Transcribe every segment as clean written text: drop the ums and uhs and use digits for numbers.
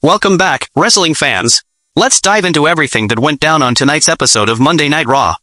Welcome back, wrestling fans. Let's dive into everything that went down on tonight's episode of Monday Night Raw.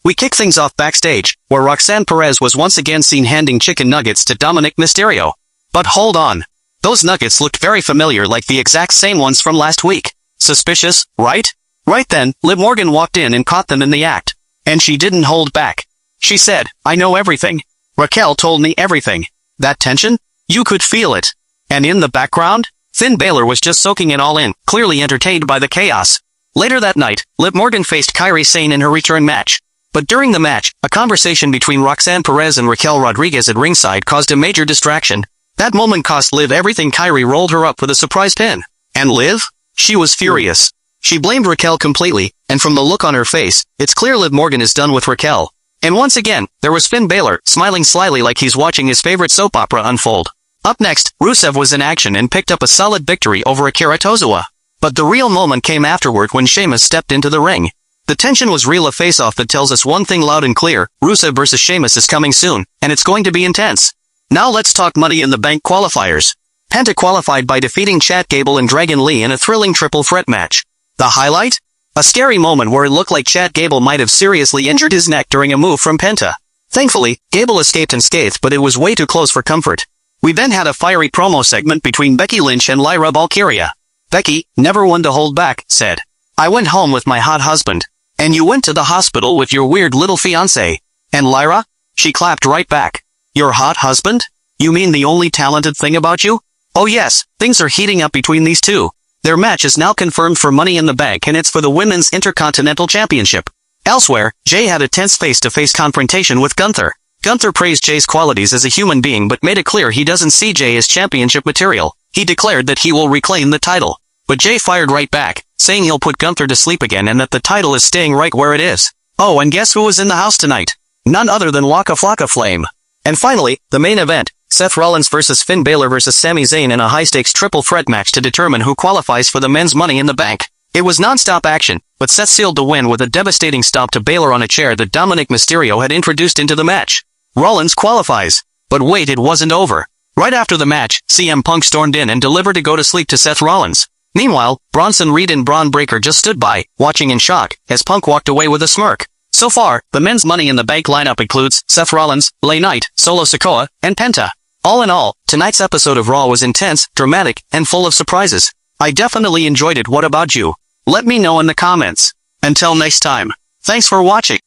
We kick things off backstage, where Roxanne Perez was once again seen handing chicken nuggets to Dominik Mysterio. But hold on. Those nuggets looked very familiar, like the exact same ones from last week. Suspicious, right? Right then, Liv Morgan walked in and caught them in the act. And she didn't hold back. She said, "I know everything. Raquel told me everything." That tension? You could feel it. And in the background, Finn Balor was just soaking it all in, clearly entertained by the chaos. Later that night, Liv Morgan faced Kairi Sane in her return match. But during the match, a conversation between Roxanne Perez and Raquel Rodriguez at ringside caused a major distraction. That moment cost Liv everything. Kairi rolled her up with a surprise pin. And Liv? She was furious. She blamed Raquel completely, and from the look on her face, it's clear Liv Morgan is done with Raquel. And once again, there was Finn Balor, smiling slyly like he's watching his favorite soap opera unfold. Up next, Rusev was in action and picked up a solid victory over Akira Tozawa. But the real moment came afterward when Sheamus stepped into the ring. The tension was real, a face-off that tells us one thing loud and clear: Rusev versus Sheamus is coming soon, and it's going to be intense. Now let's talk Money in the Bank qualifiers. Penta qualified by defeating Chad Gable and Dragon Lee in a thrilling triple threat match. The highlight? A scary moment where it looked like Chad Gable might have seriously injured his neck during a move from Penta. Thankfully, Gable escaped unscathed, but it was way too close for comfort. We then had a fiery promo segment between Becky Lynch and Lyra Valkyria. Becky, never one to hold back, said, "I went home with my hot husband. And you went to the hospital with your weird little fiancé." And Lyra? She clapped right back. "Your hot husband? You mean the only talented thing about you?" Oh yes, things are heating up between these two. Their match is now confirmed for Money in the Bank, and it's for the Women's Intercontinental Championship. Elsewhere, Jey had a tense face-to-face confrontation with Gunther. Gunther praised Jey's qualities as a human being but made it clear he doesn't see Jey as championship material. He declared that he will reclaim the title. But Jey fired right back, saying he'll put Gunther to sleep again and that the title is staying right where it is. Oh, and guess who was in the house tonight? None other than Waka Flocka Flame. And finally, the main event, Seth Rollins versus Finn Balor versus Sami Zayn in a high-stakes triple threat match to determine who qualifies for the men's Money in the Bank. It was non-stop action, but Seth sealed the win with a devastating stomp to Balor on a chair that Dominik Mysterio had introduced into the match. Rollins qualifies. But wait, it wasn't over. Right after the match, CM Punk stormed in and delivered a go-to-sleep to Seth Rollins. Meanwhile, Bronson Reed and Braun Breaker just stood by, watching in shock, as Punk walked away with a smirk. So far, the men's Money in the Bank lineup includes Seth Rollins, LA Knight, Solo Sikoa, and Penta. All in all, tonight's episode of Raw was intense, dramatic, and full of surprises. I definitely enjoyed it. What about you? Let me know in the comments. Until next time, thanks for watching.